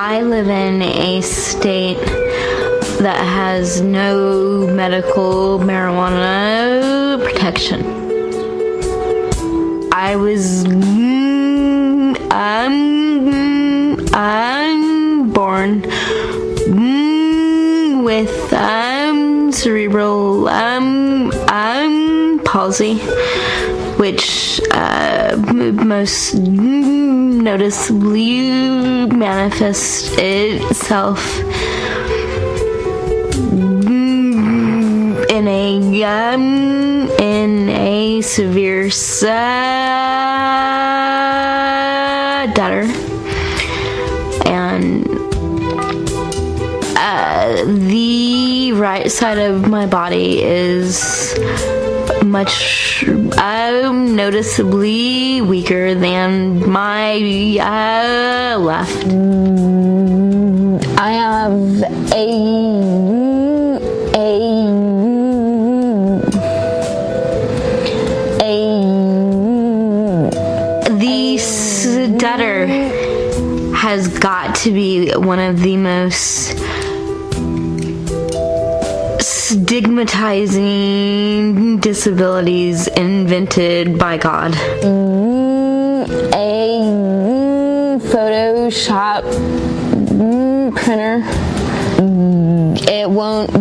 I live in a state that has no medical marijuana protection. I was I'm born with cerebral palsy, which most noticeably manifests itself in a severe stutter, and the right side of my body is much noticeably weaker than my left. I have the stutter has got to be one of the most stigmatizing disabilities invented by God. A Photoshop printer, it won't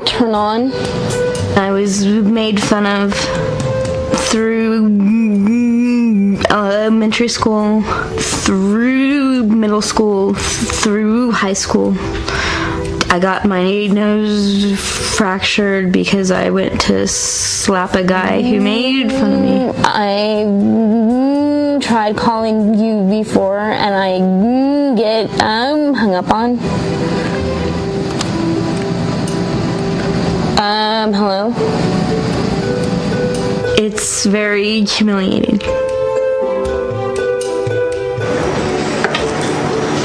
turn on. I was made fun of through elementary school, through middle school, through high school. I got my nose fractured because I went to slap a guy who made fun of me. I tried calling you before and I get hung up on. Hello? It's very humiliating.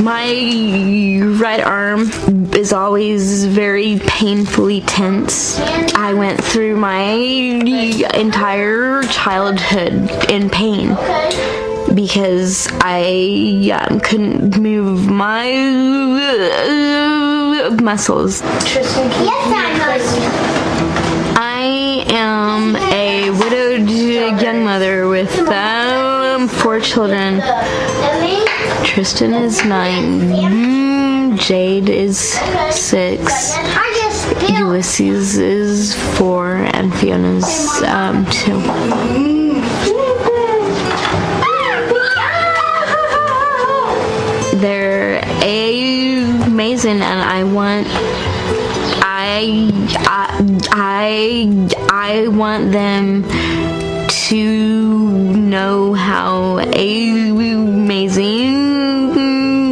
My right arm is always very painfully tense. I went through my entire childhood in pain because I couldn't move my muscles. I am a widowed young mother with 4 children. Tristan is 9, Jade is 6, Ulysses is 4, and Fiona's 2. They're amazing, and I want them to know how amazing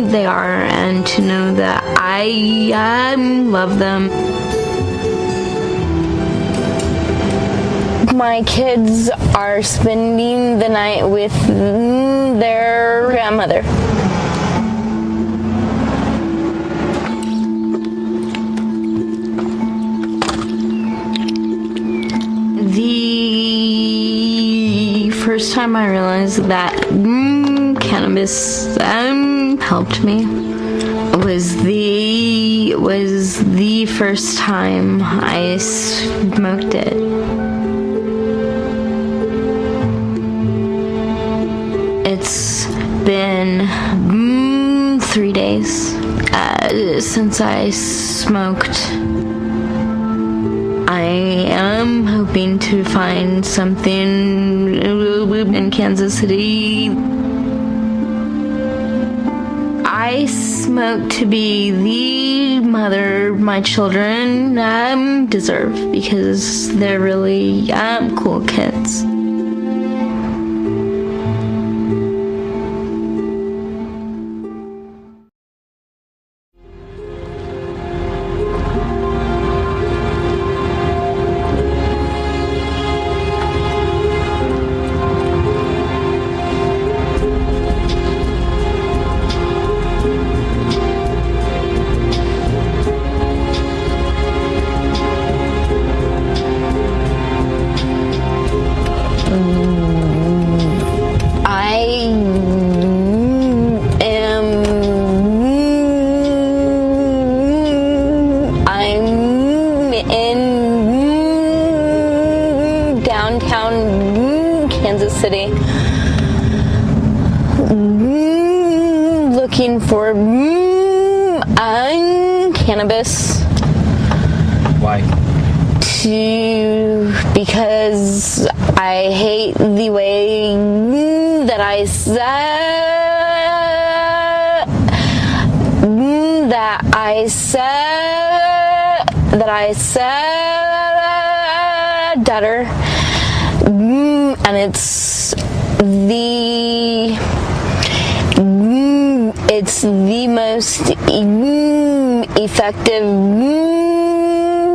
they are, and to know that I love them. My kids are spending the night with their grandmother. The first time I realized that cannabis helped me was the first time I smoked it. It's been 3 days since I smoked. I am hoping to find something in Kansas City. I smoke to be the mother my children deserve, because they're really cool kids. Kansas City, looking for cannabis. Why? Because I hate the way that I stutter, and it's the most effective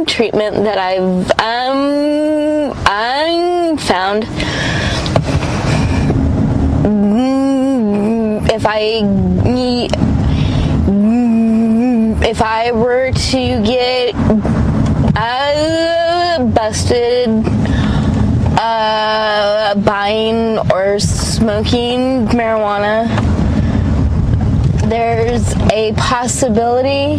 treatment that I've found. If I were to get busted buying or smoking marijuana, there's a possibility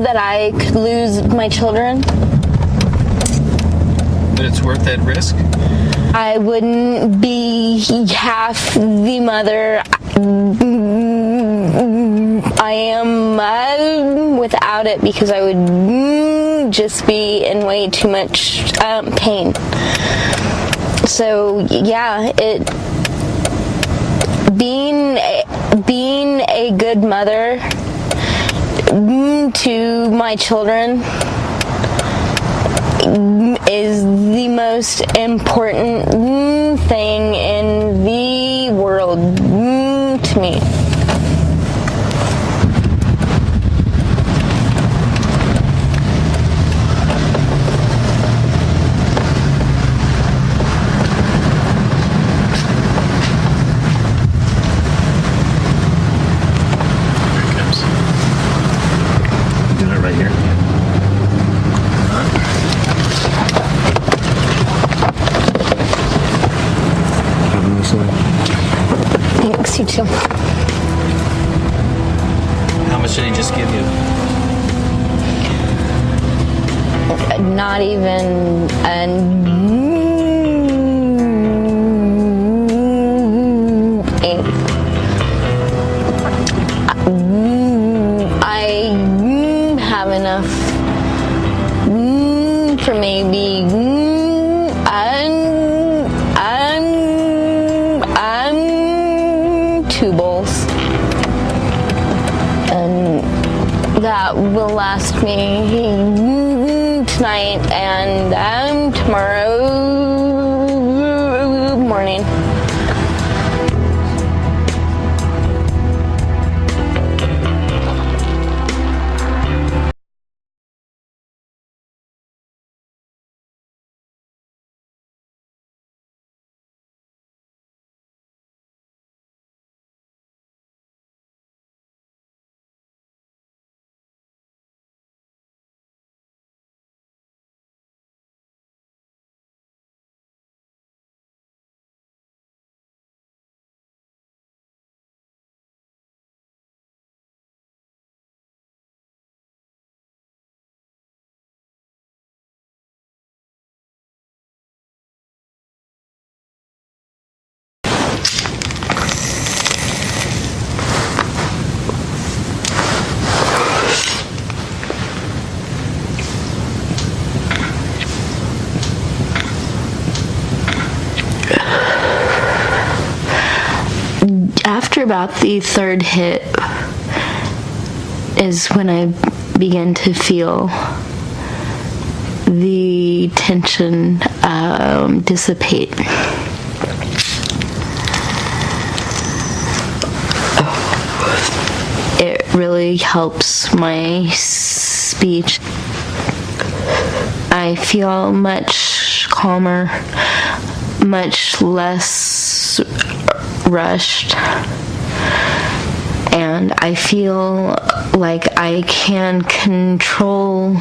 that I could lose my children. But it's worth that risk? I wouldn't be half the mother I am without it, because I would just be in way too much pain. So yeah, being a good mother to my children is the most important thing in the world to me. Thanks, you too. How much did he just give you? Not even I have enough for maybe two bowls, and that will last me tonight and tomorrow morning. After about the third hit is when I began to feel the tension dissipate. It really helps my speech. I feel much calmer, much less rushed, and I feel like I can control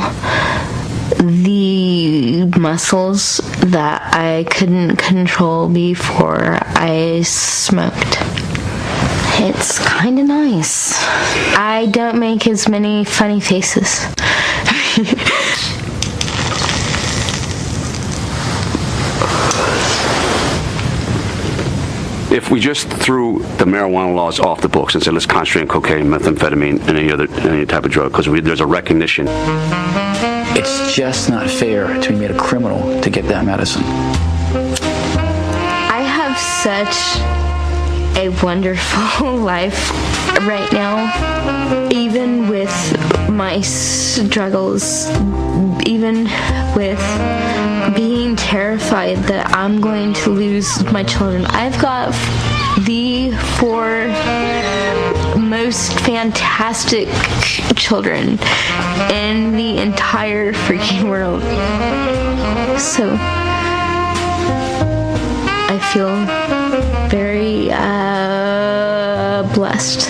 the muscles that I couldn't control before I smoked. It's kind of nice. I don't make as many funny faces. if we just threw the marijuana laws off the books and said let's concentrate on cocaine, methamphetamine, and any type of drug, because there's a recognition. It's just not fair to be made a criminal to get that medicine. I have such a wonderful life right now, even with my struggles, even with being terrified that I'm going to lose my children. I've got the 4 most fantastic children in the entire freaking world. So I feel very blessed.